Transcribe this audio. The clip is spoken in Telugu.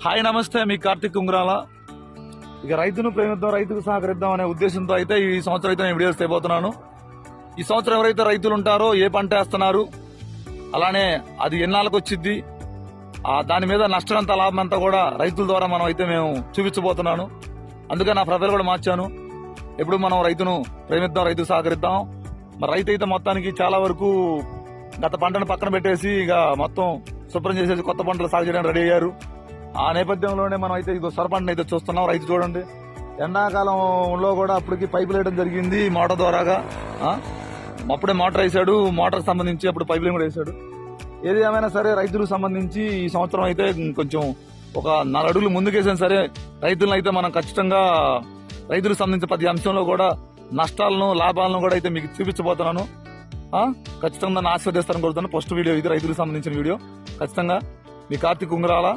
హాయ్ నమస్తే, మీ కార్తిక్ ఉంగరాల. ఇక రైతును ప్రేమిద్దాం, రైతుకు సహకరిద్దాం అనే ఉద్దేశంతో అయితే ఈ సంవత్సరం అయితే నేను వీడియోస్ చేయబోతున్నాను. ఈ సంవత్సరం ఎవరైతే రైతులు ఉంటారో ఏ పంట వేస్తున్నారు, అలానే అది ఎన్నాళ్ళకు వచ్చింది, దాని మీద నష్టం అంతా లాభం అంతా కూడా రైతుల ద్వారా మనం అయితే మేము చూపించబోతున్నాను. అందుకే నా ప్రొఫైల్ కూడా మార్చాను. ఎప్పుడు మనం రైతును ప్రేమిద్దాం, రైతుకు సహకరిద్దాం. మరి రైతు అయితే మొత్తానికి చాలా వరకు గత పంటను పక్కన పెట్టేసి ఇక మొత్తం శుభ్రం చేసేసి కొత్త పంటలు సాగు చేయడానికి రెడీ అయ్యారు. ఆ నేపథ్యంలోనే మనం అయితే ఇదిగో సొర పంటను అయితే చూస్తున్నాం. రైతు చూడండి, ఎండాకాలంలో కూడా అప్పటికి పైపులు వేయడం జరిగింది మోటార్ ద్వారాగా. అప్పుడే మోటార్ వేసాడు, మోటార్ సంబంధించి అప్పుడు పైపులు కూడా వేసాడు. ఏది ఏమైనా సరే రైతులకు సంబంధించి ఈ సంవత్సరం అయితే కొంచెం ఒక 4 అడుగులు ముందుకేసాను. సరే, రైతులను అయితే మనం ఖచ్చితంగా రైతులకు సంబంధించిన ప్రతి అంశంలో కూడా నష్టాలను లాభాలను కూడా అయితే మీకు చూపించబోతున్నాను. ఖచ్చితంగా నన్ను ఆశీర్వదిస్తారని కోరుతాను. ఫస్ట్ వీడియో ఇది, రైతులకు సంబంధించిన వీడియో. ఖచ్చితంగా మీ కార్తిక్ ఉంగరాల.